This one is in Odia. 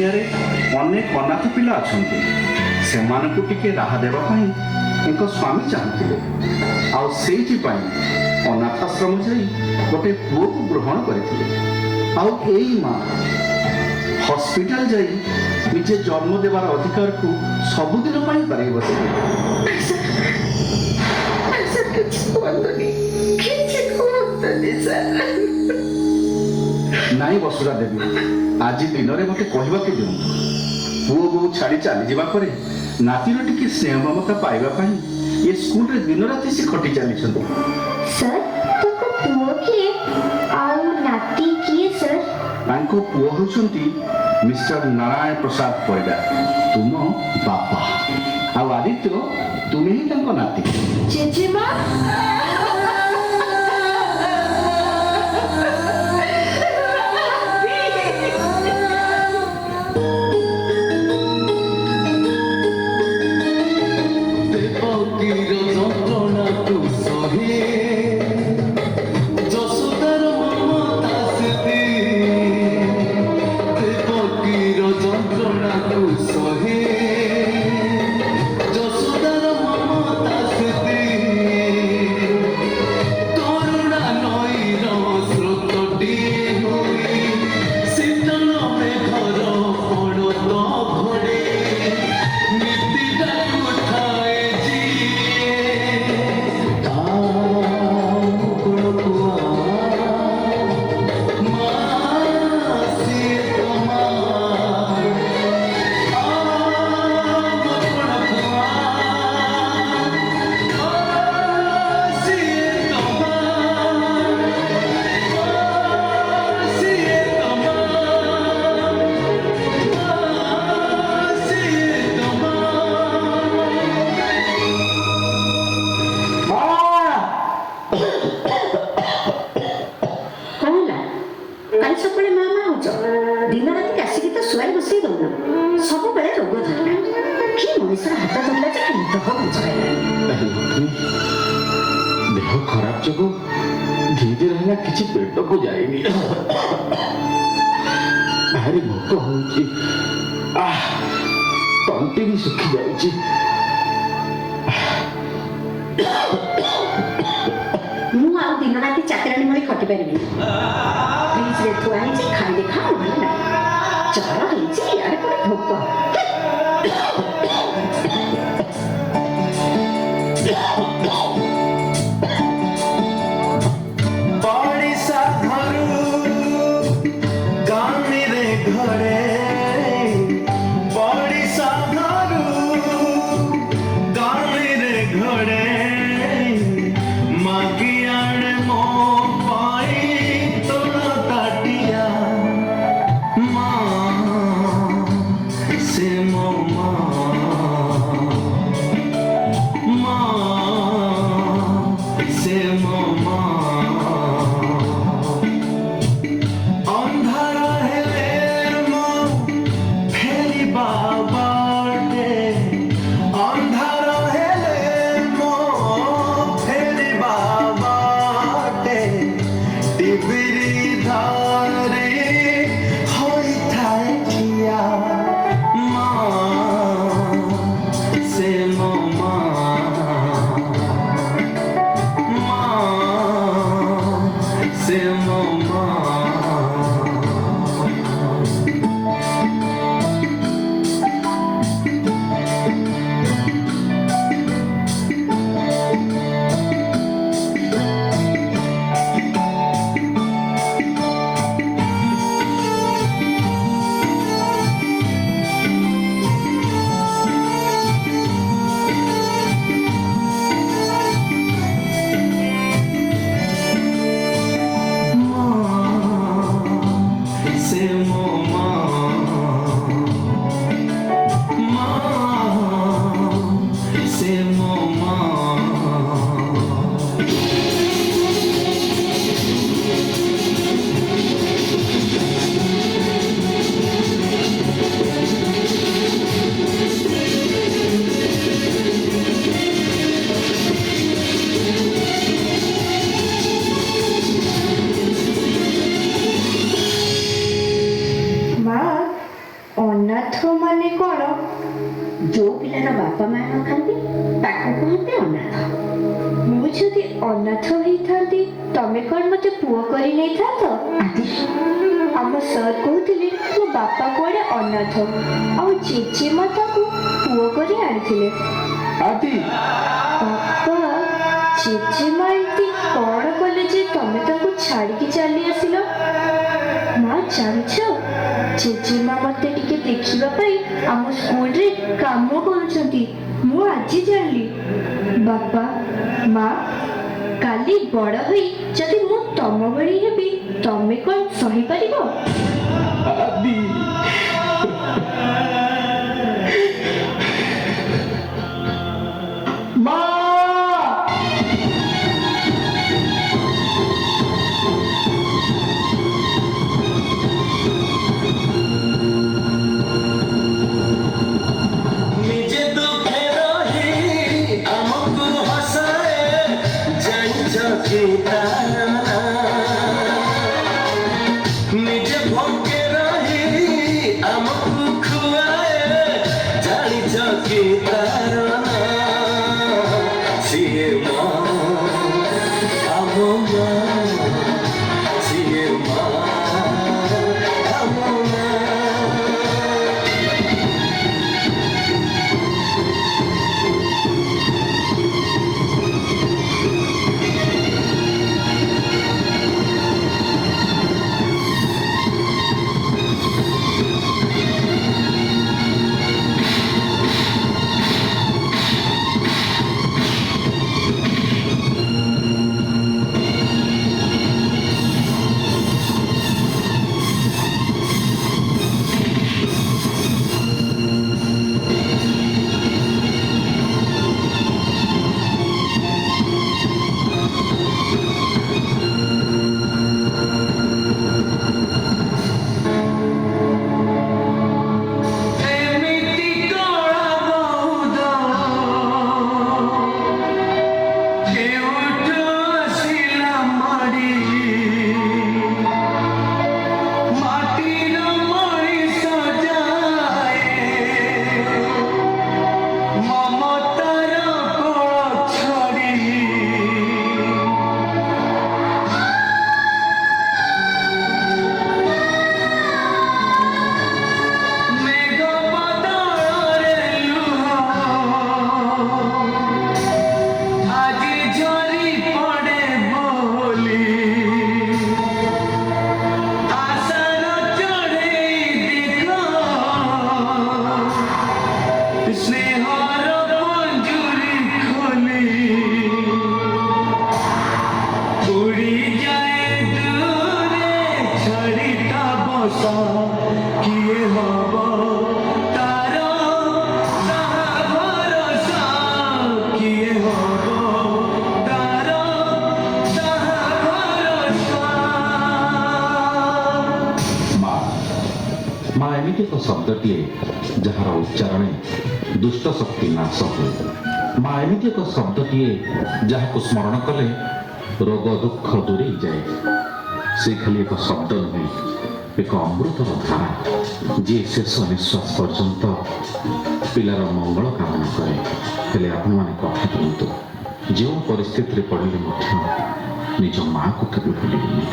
दुनिया रे अनेक अनाथ पिला अछंती सेमानकु टिके राहा देबा पई एक स्वामी चाहते आउ सेठी पई अनाथाश्रम जाई गोटे पुओ को ग्रहण करथिले आउ एई मां हॉस्पिटल जाई निजे जन्म देवार अधिकार को सबुदिन पाई पारे बसे नाई बसुरा देवी आज दिन में मत कहवा दिखाँ पुओ बो छाड़ी चली जावा परे नातीर टिके स्नेह ममता पाइबा पाई ये स्कूल रे दिन राति से खटी चली सर तो पुओ किए आउ नाती किए सर तांको पुओ होचंती मिस्टर नारायण प्रसाद परिडा तुम बापा आ आदित्य तुम्हें ही तांको नाती जेजेमा देह खराब जो धीरे रहना किसी पेट को जाएगी भारी भोक होची तंती भी सुखी जाउची मु आ दिन राति चाकरानी मले खटी परिबी प्लीज रे थुआ है जे खाई देखा ना चला है जे यार को भोक ବାପା ମା ନଥାନ୍ତି ତାକୁ କୁହନ୍ତି ଅନାଥ। ମୁଁ ଯଦି ଅନାଥ ହେଇଥାନ୍ତି ତମେ କଣ ମତେ ପୁଅ କରି ନେଇଥାନ୍ତ? ଆଦି ଆମ ସାର୍ କହୁଥିଲେ ମୋ ବାପା କୁଆଡେ ଅନାଥ ଆଉ ଜେଜେମା ତାକୁ ପୁଅ କରି ଆଣିଥିଲେ। ଆଦି ବାପା ଜେଜେମା ଏମିତି କଣ କଲେ ଯେ ତମେ ତାକୁ ଛାଡିକି ଚାଲି ଆସିଲ? ମା ଜାଣିଛ ଜେଜେମା ମତେ ଟିକେ ଦେଖିବା ପାଇଁ ଆମ ସ୍କୁଲରେ କାମ କରୁଛନ୍ତି। ମୁଁ ଆଜି ଜାଣିଲି। ବାପା ମା କାଲି ବଡ ହୋଇ ଯଦି ମୁଁ ତମ ଭଳି ହେବି ତମେ କଣ ସହିପାରିବ? ଆଦି ମା ନିଜେ ଦୁଃଖେ ରହି ଆମକୁ ହସାଏ ଜାଣିଛ କି ତାର ନାଁ? ନିଜେ ଭୋକେ ରହି ଆମକୁ ଖୁଆଏ ଜାଣିଛ କି ତାର ନାଁ? ସିଏ ମା ଆମ ମା, ସିଏ ମା ଆମ ମା। ଏମିତି କଳା ବହୁଦ କେଉଁଠୁ ଆସିଲା ମାଡ଼ି ମାଟିର ମଣିଷ ଯାଏ ମମତାର କୋଳ ଛାଡ଼ି। ମେଘ ବଦଳରେ ଲୁହ ଆଜି ଝରି ପଡ଼େ ବୋଲି ଆଶାର ଚଢ଼େଇ ଦେଖ ସ୍ନେହର ମଞ୍ଜୁରୀ ଖୋଲି ଉଡ଼ିଯାଏ ଦୂରେ ଛାଡ଼ି ତା ବସା। କିଏ ହବ ତାର ସାହା ଭରସା? କିଏ ହବ ତାର ସାହା ଭରସା? ମା ମା ଏମିତି ଏକ ଶବ୍ଦଟିଏ ଯାହାର ଉଚ୍ଚାରଣେ ଦୁଷ୍ଟ ଶକ୍ତି ନାଶ ହୁଏ। ମା ଏମିତି ଏକ ଶବ୍ଦଟିଏ ଯାହାକୁ ସ୍ମରଣ କଲେ ରୋଗ ଦୁଃଖ ଦୂରେଇ ଯାଏ। ସେ ଖାଲି ଏକ ଶବ୍ଦ ନୁହେଁ, ଏକ ଅମୃତର ଧାରା ଯିଏ ଶେଷ ନିଶ୍ୱାସ ପର୍ଯ୍ୟନ୍ତ ପିଲାର ମଙ୍ଗଳ କାମନା କରେ। ହେଲେ ଆପଣମାନେ କଥା କୁହନ୍ତୁ, ଯେଉଁ ପରିସ୍ଥିତିରେ ପଡ଼ିଲେ ମଧ୍ୟ ନିଜ ମାଆକୁ କେବେ ଭୁଲିବେନି।